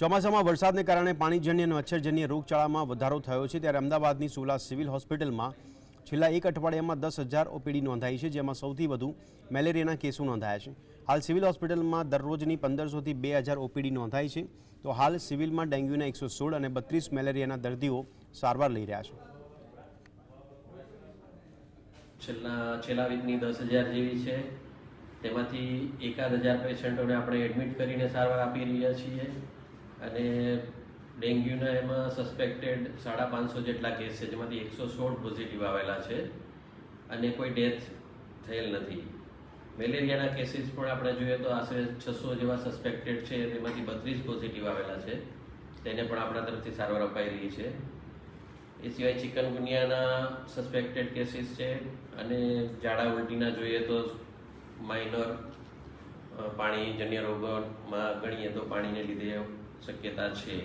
ચોમાસામાં વરસાદને કારણે પાણીજન્ય અને મચ્છરજન્ય રોગચાળામાં વધારો થયો છે ત્યારે અમદાવાદની સોલા સિવિલ હોસ્પિટલમાં છેલ્લા એક અઠવાડિયામાં 10,000 ઓપીડી નોંધાઈ છે, જેમાં સૌથી વધુ મેલેરિયાના કેસો નોંધાયા છે। હાલ સિવિલ હોસ્પિટલમાં દરરોજની 1500 થી 2000 ઓપીડી નોંધાઈ છે, તો હાલ સિવિલમાં ડેન્ગ્યુના 116 અને 32 મેલેરિયાના દર્દીઓ સારવાર લઈ રહ્યા છે। છેલ્લા વીકની 10,000 જેવી છે, તેમાંથી 1,000 પેશન્ટોને આપણે એડમિટ કરીને સારવાર આપી રહ્યા છીએ અને ડેન્ગ્યુના એમાં સસ્પેક્ટેડ 550 જેટલા કેસ છે, જેમાંથી 116 પોઝિટિવ આવેલા છે અને કોઈ ડેથ થયેલ નથી। મેલેરિયાના કેસીસ પણ આપણે જોઈએ તો આશરે 600 જેવા સસ્પેક્ટેડ છે, તેમાંથી 32 પોઝિટિવ આવેલા છે, તેને પણ આપણા તરફથી સારવાર અપાઈ રહી છે। એ સિવાય ચિકનગુનિયાના સસ્પેક્ટેડ કેસીસ છે અને ઝાડા ઉલટીના જોઈએ તો માઇનર પાણીજન્ય રોગોમાં ગણીએ તો પાણીને લીધે શક્યતા છે।